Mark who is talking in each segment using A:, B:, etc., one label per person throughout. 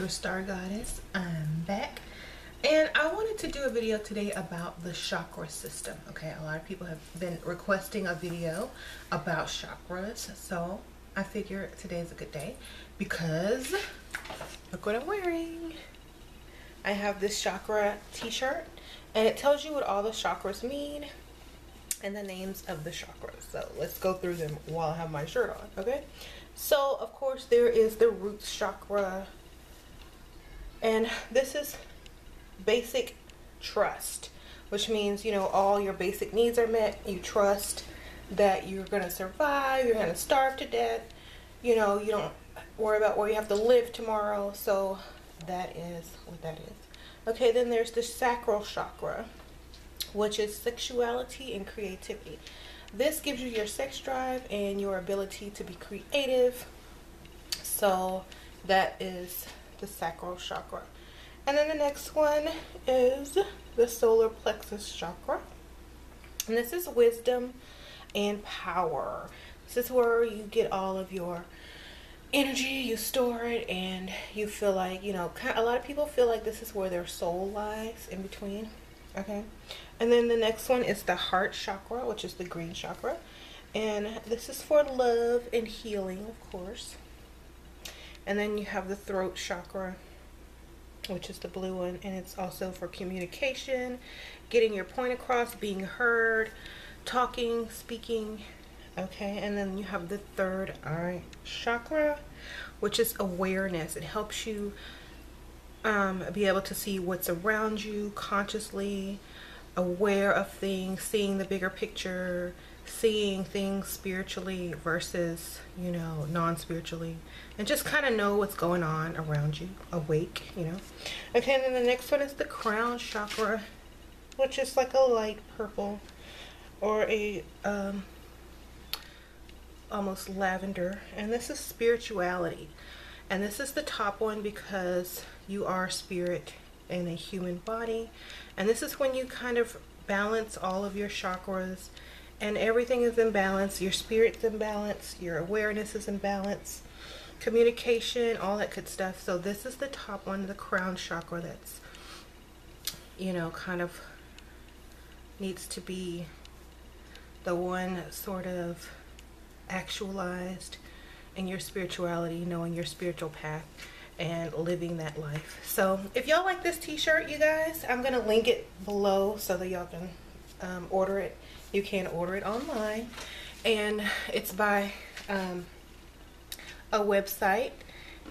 A: Star Goddess, I'm back, and I wanted to do a video today about the chakra system. Okay, a lot of people have been requesting a video about chakras, so I figure today is a good day because look what I'm wearing. I have this chakra t-shirt, and it tells you what all the chakras mean and the names of the chakras. So let's go through them while I have my shirt on. Okay, so of course there is the root chakra. And this is basic trust, which means, you know, all your basic needs are met. You trust that you're going to survive. You're going to starve to death. You know, you don't worry about where you have to live tomorrow. So that is what that is. Okay, then there's the sacral chakra, which is sexuality and creativity. This gives you your sex drive and your ability to be creative. So that is the sacral chakra. And then the next one is the solar plexus chakra, and this is wisdom and power. This is where you get all of your energy, you store it, and you feel like, you know, a lot of people feel like this is where their soul lies, in between. Okay, and then the next one is the heart chakra, which is the green chakra, and this is for love and healing, of course. And then you have the throat chakra, which is the blue one, and it's also for communication, getting your point across, being heard, talking, speaking. Okay, and then you have the third eye chakra, which is awareness. It helps you be able to see what's around you, consciously aware of things, seeing the bigger picture, seeing things spiritually versus, you know, non-spiritually, and just kind of know what's going on around you, awake, you know. Okay, and then the next one is the crown chakra, which is like a light purple or a almost lavender, and this is spirituality, and this is the top one because you are spirit in a human body, and this is when you kind of balance all of your chakras and everything is in balance. Your spirit's in balance, your awareness is in balance, communication, all that good stuff. So this is the top one, the crown chakra, that's, you know, kind of needs to be the one sort of actualized in your spirituality, knowing your spiritual path and living that life. So if y'all like this t-shirt, you guys, I'm gonna link it below so that y'all can order it. You can order it online, and it's by a website,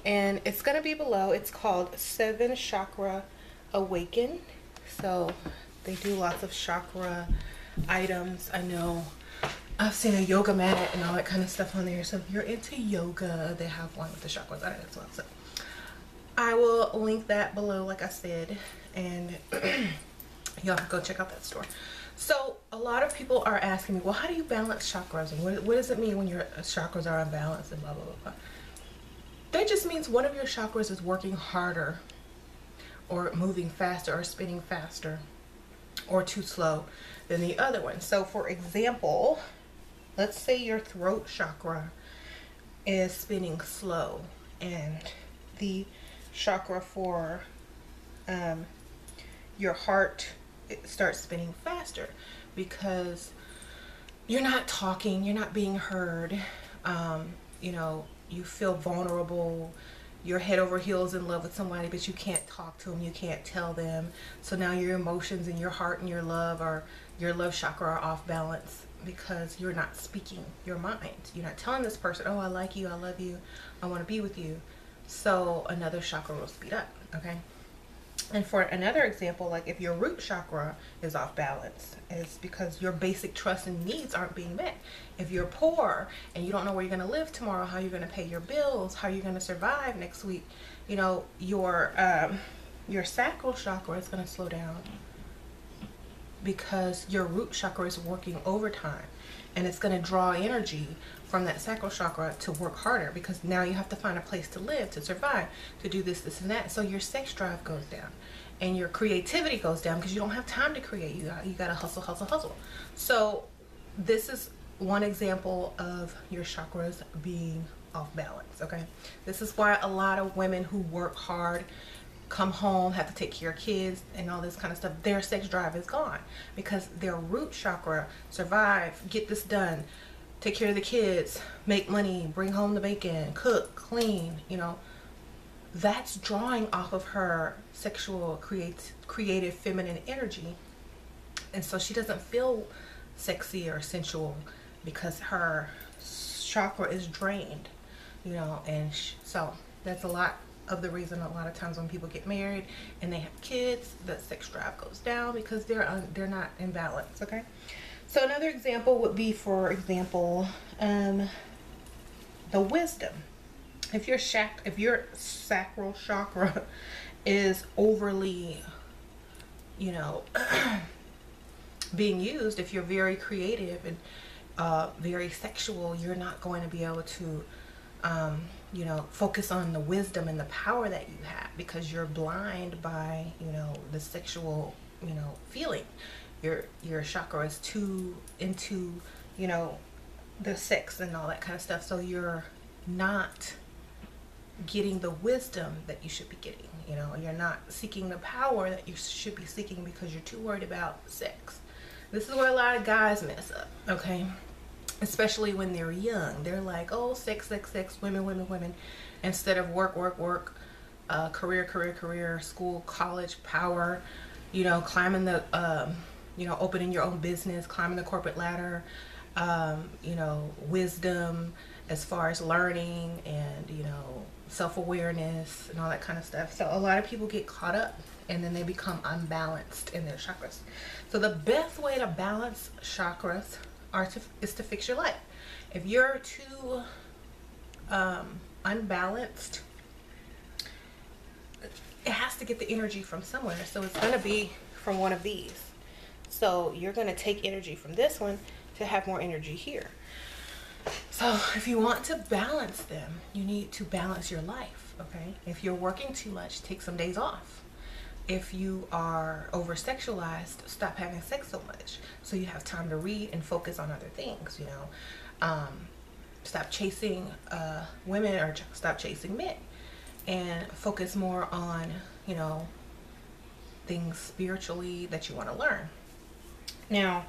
A: and it's gonna be below. It's called 7 Chakra Awaken. So they do lots of chakra items. I know I've seen a yoga mat and all that kind of stuff on there. So if you're into yoga, they have one with the chakras on it as well. So I will link that below, like I said, and y'all can go check out that store. So a lot of people are asking me, well, how do you balance chakras, and what does it mean when your chakras are unbalanced, and blah blah blah blah. That just means one of your chakras is working harder, or moving faster, or spinning faster, or too slow than the other one. So for example, let's say your throat chakra is spinning slow, and the chakra for your heart, it starts spinning faster because you're not talking, you're not being heard, you know, you feel vulnerable, you're head over heels in love with somebody, but you can't talk to them, you can't tell them. So now your emotions and your heart and your love chakra are off balance because you're not speaking your mind. You're not telling this person, oh, I like you, I love you, I want to be with you. So another chakra will speed up. Okay, And for another example, like if your root chakra is off balance, it's because your basic trust and needs aren't being met. If you're poor and you don't know where you're going to live tomorrow, how you're going to pay your bills, how you're going to survive next week, you know, your sacral chakra is going to slow down because your root chakra is working overtime, and it's going to draw energy from that sacral chakra to work harder, because now you have to find a place to live, to survive, to do this and that. So your sex drive goes down and your creativity goes down because you don't have time to create. You got to hustle. So this is one example of your chakras being off balance. Okay, this is why a lot of women who work hard, come home, have to take care of kids and all this kind of stuff, their sex drive is gone because their root chakra, survive, get this done, take care of the kids, make money, bring home the bacon, cook, clean, you know, that's drawing off of her sexual, creative feminine energy. And so she doesn't feel sexy or sensual because her chakra is drained, you know. And so that's a lot of the reason a lot of times when people get married and they have kids, the sex drive goes down because they're not in balance. Okay, so another example would be, for example, the wisdom. If your sacral chakra is overly, you know, being used, if you're very creative and very sexual, you're not going to be able to you know, focus on the wisdom and the power that you have, because you're blind by, you know, the sexual, you know, feeling. Your chakra is too into, you know, the sex and all that kind of stuff. So you're not getting the wisdom that you should be getting. You know, you're not seeking the power that you should be seeking because you're too worried about sex. This is where a lot of guys mess up. Okay, especially when they're young. They're like, oh, sex, women, instead of work, career, school, college, power, you know, climbing the, you know, opening your own business, climbing the corporate ladder, you know, wisdom as far as learning and, you know, self-awareness and all that kind of stuff. So a lot of people get caught up and then they become unbalanced in their chakras. So the best way to balance chakras is to fix your life. If you're too unbalanced, it has to get the energy from somewhere. So it's going to be from one of these. So you're going to take energy from this one to have more energy here. So if you want to balance them, you need to balance your life. Okay, if you're working too much, take some days off. If you are over-sexualized, stop having sex so much so you have time to read and focus on other things, you know. Stop chasing women, or stop chasing men, and focus more on, you know, things spiritually that you want to learn. Now,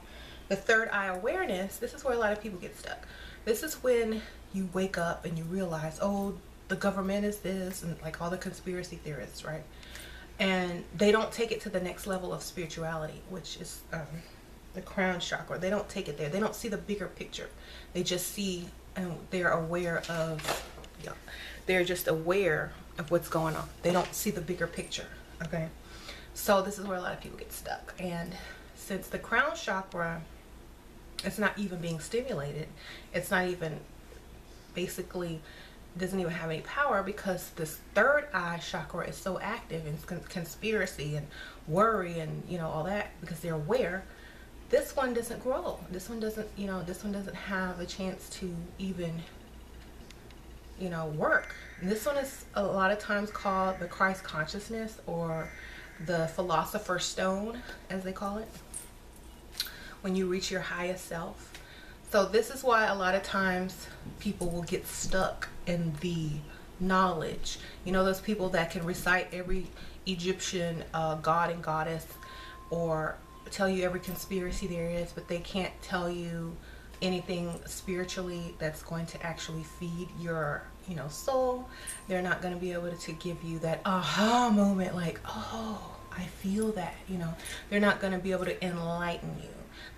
A: the third eye awareness, this is where a lot of people get stuck. This is when you wake up and you realize, oh, the government is this, and like all the conspiracy theorists, right? And they don't take it to the next level of spirituality, which is the crown chakra. They don't take it there. They don't see the bigger picture. They just see, and they're aware of, yeah, they're just aware of what's going on. They don't see the bigger picture. Okay, so this is where a lot of people get stuck. And since the crown chakra, it's not even being stimulated, it's not even, basically doesn't even have any power, because this third eye chakra is so active in conspiracy and worry and, you know, all that, because they're aware. This one doesn't grow. This one doesn't, you know, this one doesn't have a chance to even, you know, work. And this one is a lot of times called the Christ consciousness, or the philosopher's stone, as they call it, when you reach your highest self. So this is why a lot of times people will get stuck in the knowledge. You know, those people that can recite every Egyptian god and goddess, or tell you every conspiracy there is, but they can't tell you anything spiritually that's going to actually feed your, you know, soul. They're not going to be able to give you that aha moment, like, oh, I feel that, you know. They're not going to be able to enlighten you.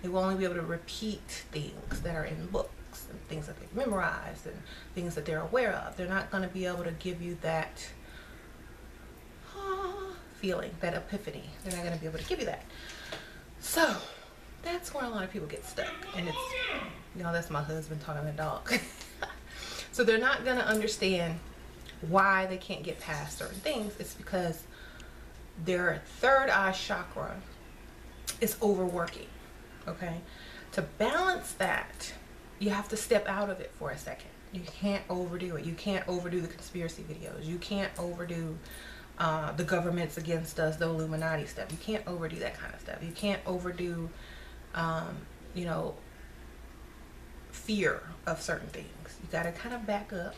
A: They will only be able to repeat things that are in books and things that they've memorized and things that they're aware of. They're not going to be able to give you that feeling, that epiphany. They're not going to be able to give you that. So that's where a lot of people get stuck. And it's, you know, that's my husband talking to the dog. So they're not going to understand why they can't get past certain things. It's because their third eye chakra is overworking. Okay, to balance that, you have to step out of it for a second. You can't overdo it. You can't overdo the conspiracy videos. You can't overdo the government's against us, the Illuminati stuff. You can't overdo that kind of stuff. You can't overdo, you know, fear of certain things. You got to kind of back up.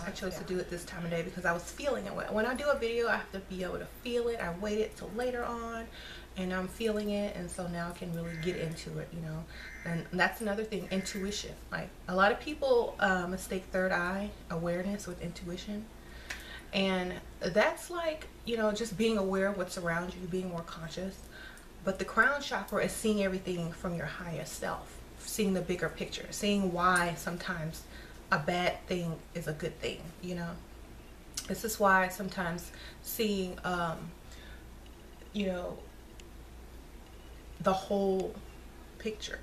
A: I chose to do it this time of day because I was feeling it. When I do a video, I have to be able to feel it. I waited till later on, and I'm feeling it, and so now I can really get into it, you know. And that's another thing, intuition. Like, a lot of people mistake third eye awareness with intuition, and that's like, you know, just being aware of what's around you, being more conscious. But the crown chakra is seeing everything from your highest self, seeing the bigger picture, seeing why sometimes a bad thing is a good thing, you know. This is why sometimes seeing you know, the whole picture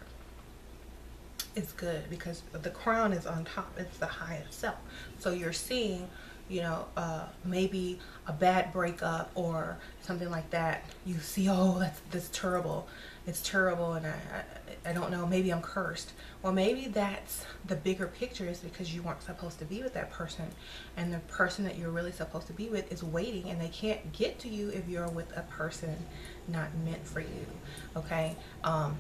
A: is good, because the crown is on top. It's the highest self. So you're seeing, you know, maybe a bad breakup or something like that. You see, oh, that's terrible. It's terrible, and I don't know, maybe I'm cursed. Well, maybe that's the bigger picture, is because you weren't supposed to be with that person, and the person that you're really supposed to be with is waiting, and they can't get to you if you're with a person not meant for you. Okay,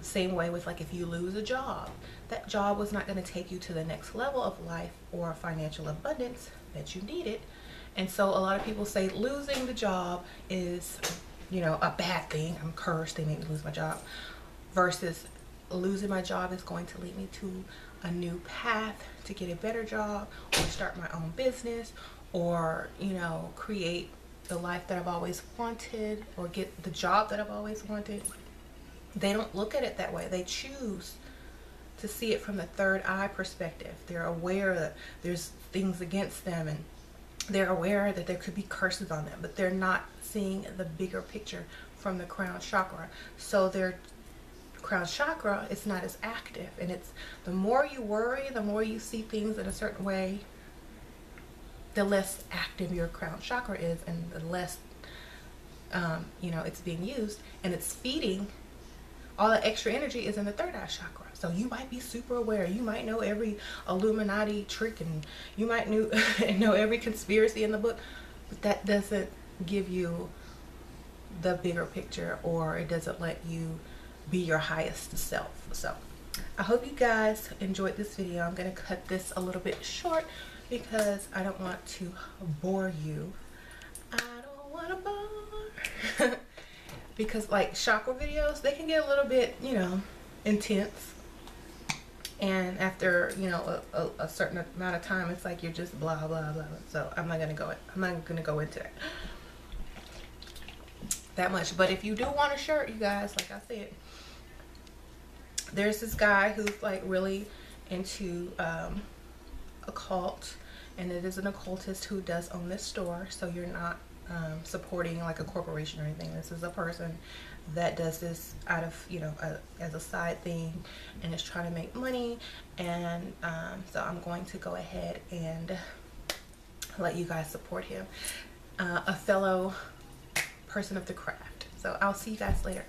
A: same way with, like, if you lose a job, that job was not going to take you to the next level of life or financial abundance that you needed. And so a lot of people say losing the job is, you know, a bad thing. I'm cursed, they made me lose my job, versus losing my job is going to lead me to a new path to get a better job, or start my own business, or, you know, create the life that I've always wanted, or get the job that I've always wanted. They don't look at it that way. They choose to see it from the third eye perspective. They're aware that there's things against them, and they're aware that there could be curses on them, but they're not seeing the bigger picture from the crown chakra. So their crown chakra is not as active, and it's, the more you worry, the more you see things in a certain way, the less active your crown chakra is, and the less you know, it's being used, and it's feeding. All the extra energy is in the third eye chakra. So you might be super aware. You might know every Illuminati trick, and you might know every conspiracy in the book, but that doesn't give you the bigger picture, or it doesn't let you be your highest self. So I hope you guys enjoyed this video. I'm going to cut this a little bit short because I don't want to bore you. I don't want to bore. Because, like, chakra videos, they can get a little bit, you know, intense. And after, you know, a certain amount of time, it's like you're just blah, blah, blah. So I'm not going to go into that much. But if you do want a shirt, you guys, like I said, there's this guy who's, like, really into occult, and it is an occultist who does own this store. So you're not supporting, like, a corporation or anything. This is a person that does this out of, you know, as a side thing, and is trying to make money. And so I'm going to go ahead and let you guys support him, a fellow person of the craft. So I'll see you guys later.